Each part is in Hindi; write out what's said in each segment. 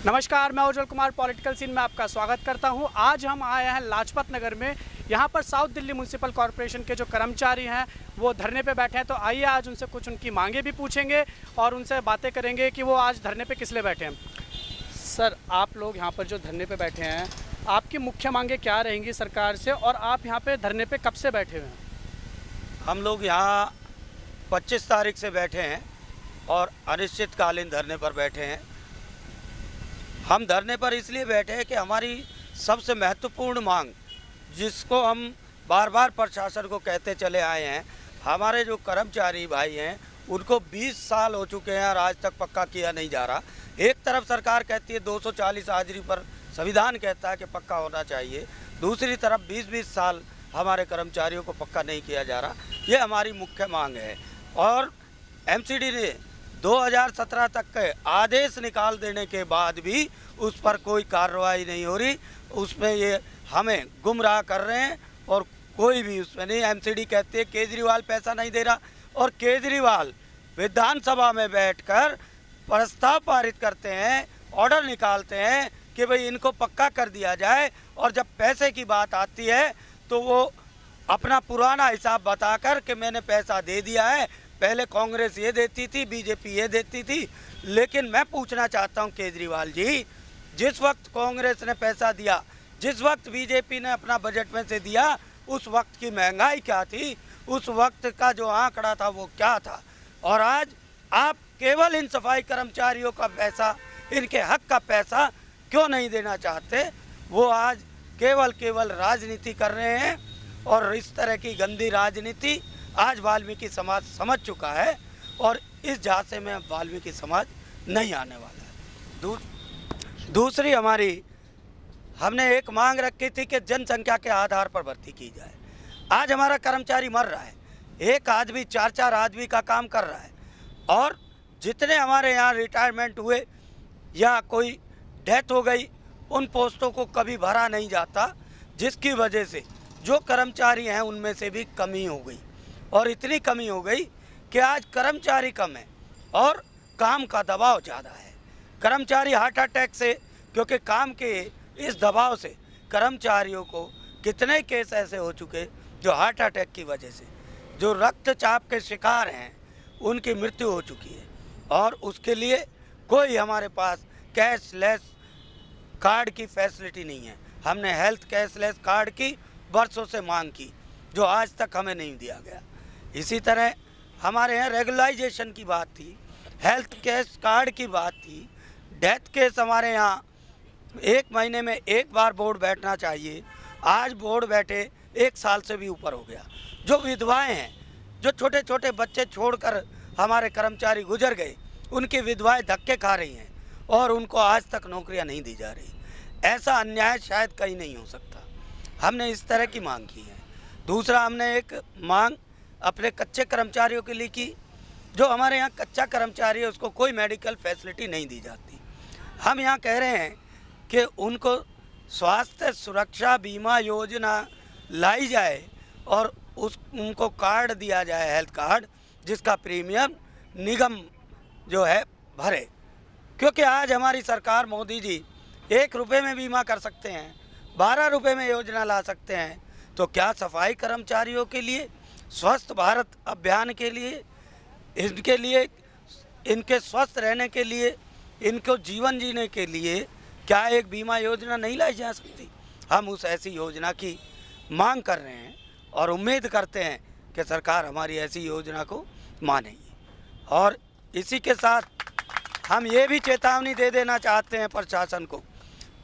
नमस्कार, मैं उज्जवल कुमार पॉलिटिकल सीन में आपका स्वागत करता हूं। आज हम आए हैं लाजपत नगर में। यहां पर साउथ दिल्ली म्यूनिसिपल कॉरपोरेशन के जो कर्मचारी हैं वो धरने पे बैठे हैं। तो आइए आज उनसे कुछ उनकी मांगे भी पूछेंगे और उनसे बातें करेंगे कि वो आज धरने पे किस लिए बैठे हैं। सर, आप लोग यहाँ पर जो धरने पे बैठे हैं, आपकी मुख्य मांगे क्या रहेंगी सरकार से, और आप यहाँ पे धरने पे कब से बैठे हुए हैं? हम लोग यहाँ 25 तारीख से बैठे हैं और अनिश्चितकालीन धरने पर बैठे हैं। हम धरने पर इसलिए बैठे हैं कि हमारी सबसे महत्वपूर्ण मांग, जिसको हम बार बार प्रशासन को कहते चले आए हैं, हमारे जो कर्मचारी भाई हैं उनको 20 साल हो चुके हैं और आज तक पक्का किया नहीं जा रहा। एक तरफ सरकार कहती है 240 हाजिरी पर संविधान कहता है कि पक्का होना चाहिए, दूसरी तरफ 20-20 साल हमारे कर्मचारियों को पक्का नहीं किया जा रहा। ये हमारी मुख्य मांग है। और एमसीडी ने 2017 तक के आदेश निकाल देने के बाद भी उस पर कोई कार्रवाई नहीं हो रही। उसमें ये हमें गुमराह कर रहे हैं और कोई भी उसमें नहीं। एमसीडी कहते हैं केजरीवाल पैसा नहीं दे रहा, और केजरीवाल विधानसभा में बैठकर प्रस्ताव पारित करते हैं, ऑर्डर निकालते हैं कि भाई इनको पक्का कर दिया जाए, और जब पैसे की बात आती है तो वो अपना पुराना हिसाब बताकर कि मैंने पैसा दे दिया है, पहले कांग्रेस ये देती थी, बीजेपी ये देती थी। लेकिन मैं पूछना चाहता हूं केजरीवाल जी, जिस वक्त कांग्रेस ने पैसा दिया, जिस वक्त बीजेपी ने अपना बजट में से दिया, उस वक्त की महंगाई क्या थी, उस वक्त का जो आंकड़ा था वो क्या था? और आज आप केवल इन सफाई कर्मचारियों का पैसा, इनके हक का पैसा क्यों नहीं देना चाहते? वो आज केवल राजनीति कर रहे हैं, और इस तरह की गंदी राजनीति आज वाल्मीकि समाज समझ चुका है, और इस झांसे में अब वाल्मीकि समाज नहीं आने वाला है। दूसरी हमारी, हमने एक मांग रखी थी कि जनसंख्या के आधार पर भर्ती की जाए। आज हमारा कर्मचारी मर रहा है, एक आदमी 4-4 आदमी का काम कर रहा है, और जितने हमारे यहाँ रिटायरमेंट हुए या कोई डेथ हो गई, उन पोस्टों को कभी भरा नहीं जाता, जिसकी वजह से जो कर्मचारी हैं उनमें से भी कमी हो गई। और इतनी कमी हो गई कि आज कर्मचारी कम है और काम का दबाव ज़्यादा है। कर्मचारी हार्ट अटैक से, क्योंकि काम के इस दबाव से कर्मचारियों को कितने केस ऐसे हो चुके जो हार्ट अटैक की वजह से, जो रक्तचाप के शिकार हैं, उनकी मृत्यु हो चुकी है। और उसके लिए कोई हमारे पास कैशलेस कार्ड की फैसिलिटी नहीं है। हमने हेल्थ कैशलेस कार्ड की वर्षों से मांग की, जो आज तक हमें नहीं दिया गया। इसी तरह हमारे यहाँ रेगुलाइजेशन की बात थी, हेल्थ कैश कार्ड की बात थी, डेथ केस हमारे यहाँ 1 महीने में एक बार बोर्ड बैठना चाहिए, आज बोर्ड बैठे 1 साल से भी ऊपर हो गया। जो विधवाएं हैं, जो छोटे छोटे बच्चे छोड़कर हमारे कर्मचारी गुजर गए, उनकी विधवाएं धक्के खा रही हैं और उनको आज तक नौकरियां नहीं दी जा रही। ऐसा अन्याय शायद कहीं नहीं हो सकता। हमने इस तरह की मांग की है। दूसरा, हमने एक मांग अपने कच्चे कर्मचारियों के लिए की। जो हमारे यहाँ कच्चा कर्मचारी है उसको कोई मेडिकल फैसिलिटी नहीं दी जाती। हम यहाँ कह रहे हैं कि उनको स्वास्थ्य सुरक्षा बीमा योजना लाई जाए और उनको कार्ड दिया जाए, हेल्थ कार्ड, जिसका प्रीमियम निगम जो है भरे। क्योंकि आज हमारी सरकार, मोदी जी 1 रुपये में बीमा कर सकते हैं, 12 रुपये में योजना ला सकते हैं। तो क्या सफाई कर्मचारियों के लिए, स्वस्थ भारत अभियान के लिए, इनके लिए, इनके स्वस्थ रहने के लिए, इनको जीवन जीने के लिए क्या एक बीमा योजना नहीं लाई जा सकती? हम उस ऐसी योजना की मांग कर रहे हैं और उम्मीद करते हैं कि सरकार हमारी ऐसी योजना को मानेगी। और इसी के साथ हम ये भी चेतावनी दे देना चाहते हैं प्रशासन को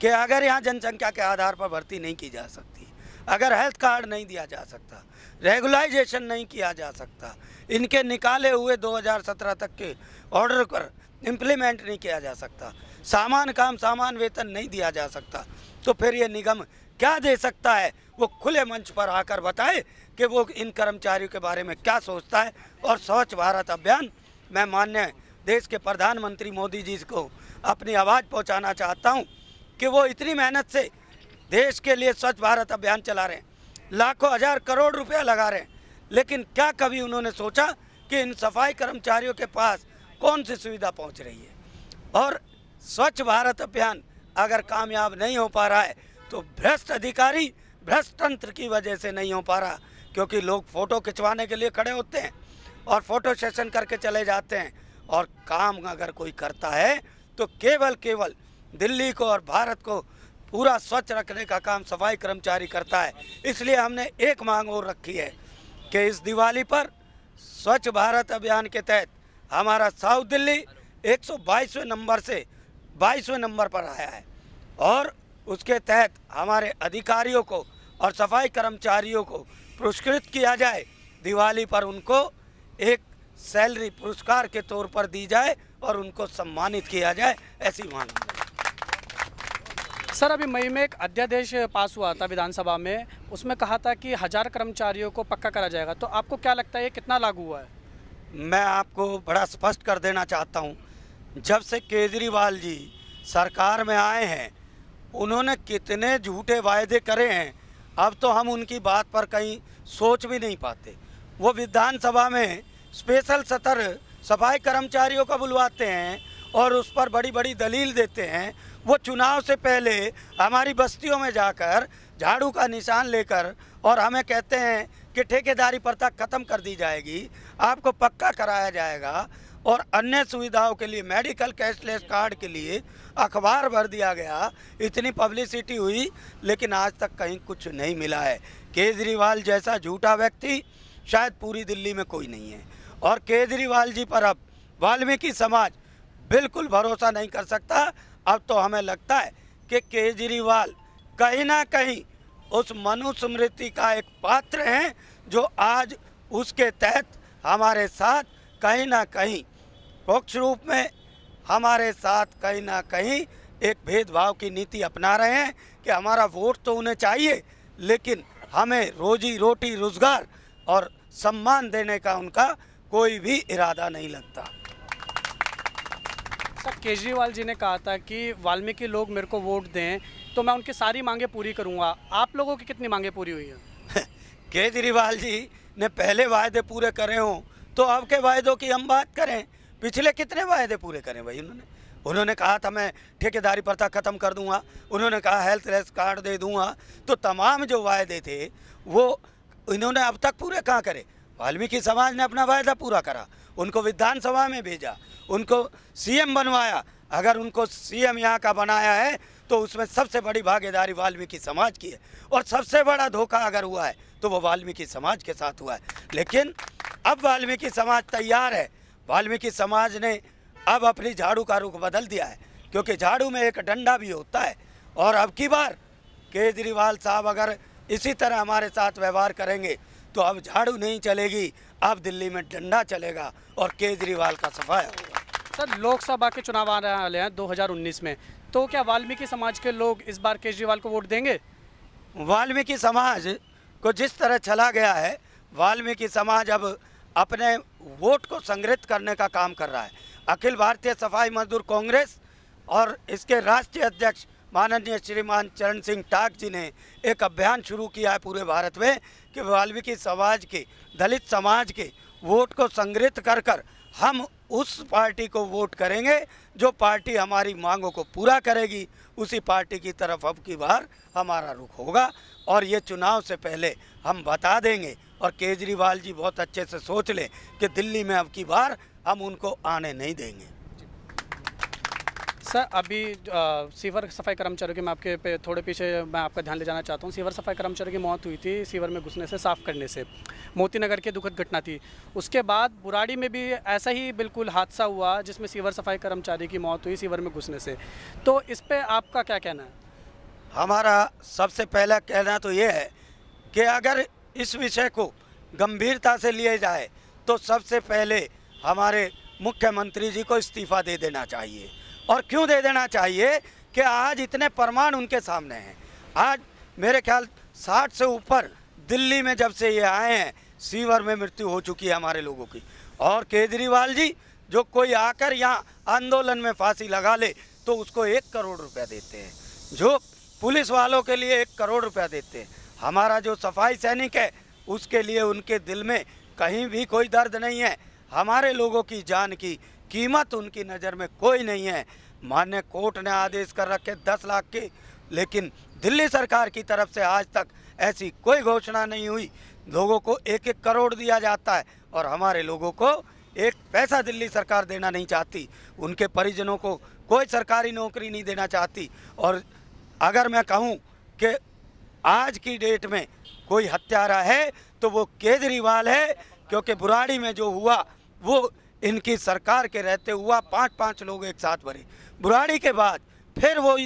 कि अगर यहाँ जनसंख्या के आधार पर भर्ती नहीं की जा सकती, अगर हेल्थ कार्ड नहीं दिया जा सकता, रेगुलाइजेशन नहीं किया जा सकता, इनके निकाले हुए 2017 तक के ऑर्डर पर इम्प्लीमेंट नहीं किया जा सकता, सामान काम सामान वेतन नहीं दिया जा सकता, तो फिर ये निगम क्या दे सकता है? वो खुले मंच पर आकर बताए कि वो इन कर्मचारियों के बारे में क्या सोचता है। और स्वच्छ भारत अभियान, मैं माननीय देश के प्रधानमंत्री मोदी जी को अपनी आवाज़ पहुंचाना चाहता हूं कि वो इतनी मेहनत से देश के लिए स्वच्छ भारत अभियान चला रहे हैं, लाखों हजार करोड़ रुपया लगा रहे हैं, लेकिन क्या कभी उन्होंने सोचा कि इन सफाई कर्मचारियों के पास कौन सी सुविधा पहुंच रही है? और स्वच्छ भारत अभियान अगर कामयाब नहीं हो पा रहा है तो भ्रष्ट अधिकारी, भ्रष्ट तंत्र की वजह से नहीं हो पा रहा, क्योंकि लोग फ़ोटो खिंचवाने के लिए खड़े होते हैं और फोटो सेशन करके चले जाते हैं, और काम अगर कोई करता है तो केवल दिल्ली को और भारत को पूरा स्वच्छ रखने का काम सफाई कर्मचारी करता है। इसलिए हमने एक मांग और रखी है कि इस दिवाली पर स्वच्छ भारत अभियान के तहत हमारा साउथ दिल्ली 122वें नंबर से 22वें नंबर पर आया है, और उसके तहत हमारे अधिकारियों को और सफाई कर्मचारियों को पुरस्कृत किया जाए। दिवाली पर उनको एक सैलरी पुरस्कार के तौर पर दी जाए और उनको सम्मानित किया जाए, ऐसी मांग है। सर, अभी मई में एक अध्यादेश पास हुआ था विधानसभा में, उसमें कहा था कि 1000 कर्मचारियों को पक्का करा जाएगा, तो आपको क्या लगता है ये कितना लागू हुआ है? मैं आपको बड़ा स्पष्ट कर देना चाहता हूँ, जब से केजरीवाल जी सरकार में आए हैं उन्होंने कितने झूठे वायदे करे हैं, अब तो हम उनकी बात पर कहीं सोच भी नहीं पाते। वो विधानसभा में स्पेशल सत्र सफाई कर्मचारियों का बुलवाते हैं और उस पर बड़ी बड़ी दलील देते हैं। वो चुनाव से पहले हमारी बस्तियों में जाकर झाड़ू का निशान लेकर और हमें कहते हैं कि ठेकेदारी प्रथा खत्म कर दी जाएगी, आपको पक्का कराया जाएगा, और अन्य सुविधाओं के लिए मेडिकल कैशलेस कार्ड के लिए अखबार भर दिया गया, इतनी पब्लिसिटी हुई, लेकिन आज तक कहीं कुछ नहीं मिला है। केजरीवाल जैसा झूठा व्यक्ति शायद पूरी दिल्ली में कोई नहीं है, और केजरीवाल जी पर अब वाल्मीकि समाज बिल्कुल भरोसा नहीं कर सकता। अब तो हमें लगता है कि केजरीवाल कहीं ना कहीं उस मनुस्मृति का एक पात्र हैं, जो आज उसके तहत हमारे साथ कहीं ना कहीं परोक्ष रूप में हमारे साथ कहीं ना कहीं एक भेदभाव की नीति अपना रहे हैं कि हमारा वोट तो उन्हें चाहिए, लेकिन हमें रोजी रोटी, रोजगार और सम्मान देने का उनका कोई भी इरादा नहीं लगता। सर, केजरीवाल जी ने कहा था कि वाल्मीकि लोग मेरे को वोट दें तो मैं उनकी सारी मांगे पूरी करूंगा। आप लोगों की कितनी मांगे पूरी हुई हैं? केजरीवाल जी ने पहले वायदे पूरे करे हों तो अब के वायदों की हम बात करें, पिछले कितने वायदे पूरे करें भाई? उन्होंने कहा था मैं ठेकेदारी प्रथा ख़त्म कर दूंगा, उन्होंने कहा हेल्थ कार्ड दे दूंगा, तो तमाम जो वायदे थे वो इन्होंने अब तक पूरे कहाँ करे? वाल्मीकि समाज ने अपना वायदा पूरा करा, उनको विधानसभा में भेजा, उनको सीएम बनवाया। अगर उनको सीएम यहाँ का बनाया है तो उसमें सबसे बड़ी भागीदारी वाल्मीकि समाज की है, और सबसे बड़ा धोखा अगर हुआ है तो वो वाल्मीकि समाज के साथ हुआ है। लेकिन अब वाल्मीकि समाज तैयार है, वाल्मीकि समाज ने अब अपनी झाड़ू का रुख बदल दिया है, क्योंकि झाड़ू में एक डंडा भी होता है, और अब की बार केजरीवाल साहब अगर इसी तरह हमारे साथ व्यवहार करेंगे तो अब झाड़ू नहीं चलेगी, अब दिल्ली में डंडा चलेगा और केजरीवाल का सफाया होगा। सर, लोकसभा के चुनाव आने वाले हैं 2019 में, तो क्या वाल्मीकि समाज के लोग इस बार केजरीवाल को वोट देंगे? वाल्मीकि समाज को जिस तरह चला गया है, वाल्मीकि समाज अब अपने वोट को संग्रहित करने का काम कर रहा है। अखिल भारतीय सफाई मजदूर कांग्रेस और इसके राष्ट्रीय अध्यक्ष माननीय श्रीमान चरण सिंह टाक जी ने एक अभियान शुरू किया है पूरे भारत में कि वाल्मीकि समाज के, दलित समाज के वोट को संग्रहित कर कर हम उस पार्टी को वोट करेंगे जो पार्टी हमारी मांगों को पूरा करेगी, उसी पार्टी की तरफ अब की बार हमारा रुख होगा। और ये चुनाव से पहले हम बता देंगे, और केजरीवाल जी बहुत अच्छे से सोच लें कि दिल्ली में अब की बार हम उनको आने नहीं देंगे। सर, अभी सीवर सफाई कर्मचारियों की मैं आपके पे थोड़े पीछे मैं आपका ध्यान ले जाना चाहता हूँ। सीवर सफाई कर्मचारी की मौत हुई थी सीवर में घुसने से, साफ़ करने से। मोती नगर की दुखद घटना थी। उसके बाद बुराड़ी में भी ऐसा ही बिल्कुल हादसा हुआ जिसमें सीवर सफाई कर्मचारी की मौत हुई सीवर में घुसने से। तो इस पर आपका क्या कहना है? हमारा सबसे पहला कहना तो ये है कि अगर इस विषय को गंभीरता से लिए जाए तो सबसे पहले हमारे मुख्यमंत्री जी को इस्तीफ़ा दे देना चाहिए। और क्यों दे देना चाहिए कि आज इतने प्रमाण उनके सामने हैं। आज मेरे ख्याल 60 से ऊपर दिल्ली में जब से ये आए हैं सीवर में मृत्यु हो चुकी है हमारे लोगों की। और केजरीवाल जी जो कोई आकर यहाँ आंदोलन में फांसी लगा ले तो उसको 1 करोड़ रुपया देते हैं, जो पुलिस वालों के लिए 1 करोड़ रुपया देते हैं। हमारा जो सफाई सैनिक है उसके लिए उनके दिल में कहीं भी कोई दर्द नहीं है। हमारे लोगों की जान की कीमत उनकी नज़र में कोई नहीं है। माननीय कोर्ट ने आदेश कर रखे 10 लाख के, लेकिन दिल्ली सरकार की तरफ से आज तक ऐसी कोई घोषणा नहीं हुई। लोगों को 1-1 करोड़ दिया जाता है और हमारे लोगों को एक पैसा दिल्ली सरकार देना नहीं चाहती। उनके परिजनों को कोई सरकारी नौकरी नहीं देना चाहती। और अगर मैं कहूं कि आज की डेट में कोई हत्यारा है तो वो केजरीवाल है, क्योंकि बुराड़ी में जो हुआ वो इनकी सरकार के रहते हुआ 5-5 लोग एक साथ मरे। बुराड़ी के बाद फिर वो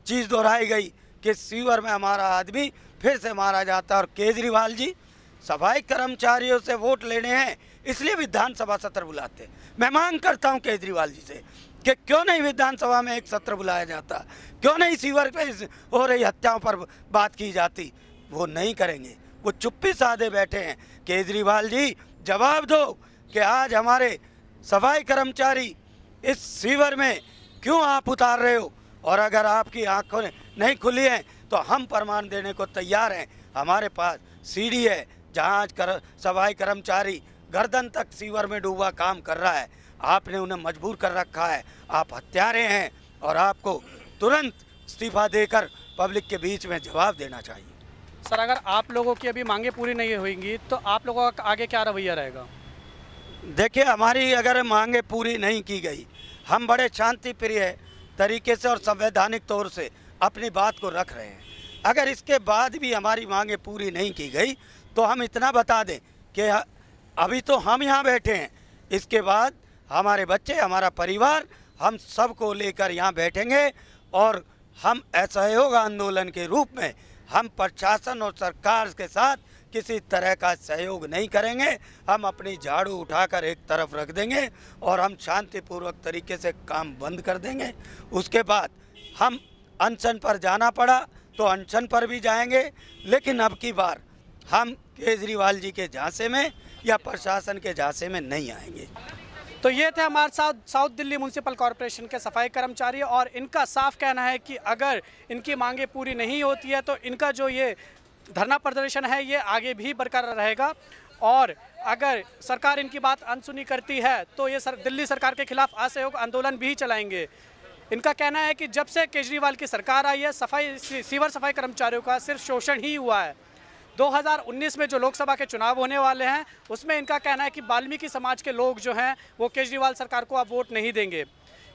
चीज़ दोहराई गई कि सीवर में हमारा आदमी फिर से मारा जाता। और केजरीवाल जी सफाई कर्मचारियों से वोट लेने हैं इसलिए विधानसभा सत्र बुलाते हैं। मैं मांग करता हूं केजरीवाल जी से कि क्यों नहीं विधानसभा में एक सत्र बुलाया जाता, क्यों नहीं सीवर पे हो रही हत्याओं पर बात की जाती। वो नहीं करेंगे, वो चुप्पी साधे बैठे हैं। केजरीवाल जी जवाब दो कि आज हमारे सफाई कर्मचारी इस सीवर में क्यों आप उतार रहे हो, और अगर आपकी आंखों नहीं खुली हैं तो हम प्रमाण देने को तैयार हैं। हमारे पास सीडी है जहां आज सफाई कर्मचारी गर्दन तक सीवर में डूबा काम कर रहा है। आपने उन्हें मजबूर कर रखा है, आप हत्यारे हैं और आपको तुरंत इस्तीफा देकर पब्लिक के बीच में जवाब देना चाहिए। सर, अगर आप लोगों की अभी मांगे पूरी नहीं होंगी तो आप लोगों का आगे क्या रवैया रहेगा? देखिए, हमारी अगर मांगे पूरी नहीं की गई, हम बड़े शांति प्रिय तरीके से और संवैधानिक तौर से अपनी बात को रख रहे हैं। अगर इसके बाद भी हमारी मांगे पूरी नहीं की गई तो हम इतना बता दें कि अभी तो हम यहाँ बैठे हैं, इसके बाद हमारे बच्चे, हमारा परिवार, हम सबको लेकर यहाँ बैठेंगे और हम असहयोग आंदोलन के रूप में हम प्रशासन और सरकार के साथ किसी तरह का सहयोग नहीं करेंगे। हम अपनी झाड़ू उठाकर एक तरफ रख देंगे और हम शांतिपूर्वक तरीके से काम बंद कर देंगे। उसके बाद हम अनशन पर जाना पड़ा तो अनशन पर भी जाएंगे, लेकिन अब की बार हम केजरीवाल जी के झांसे में या प्रशासन के झांसे में नहीं आएंगे। तो ये थे हमारे साथ साउथ दिल्ली म्युनिसिपल कॉरपोरेशन के सफाई कर्मचारी, और इनका साफ कहना है कि अगर इनकी मांगे पूरी नहीं होती है तो इनका जो ये धरना प्रदर्शन है ये आगे भी बरकरार रहेगा। और अगर सरकार इनकी बात अनसुनी करती है तो ये दिल्ली सरकार के खिलाफ असहयोग आंदोलन भी चलाएंगे। इनका कहना है कि जब से केजरीवाल की सरकार आई है सीवर सफाई कर्मचारियों का सिर्फ शोषण ही हुआ है। 2019 में जो लोकसभा के चुनाव होने वाले हैं उसमें इनका कहना है कि वाल्मीकि समाज के लोग जो हैं वो केजरीवाल सरकार को अब वोट नहीं देंगे।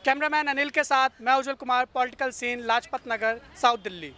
कैमरामैन अनिल के साथ मैं उज्जवल Kumar, political scene, Lajpat Nagar, south Delhi.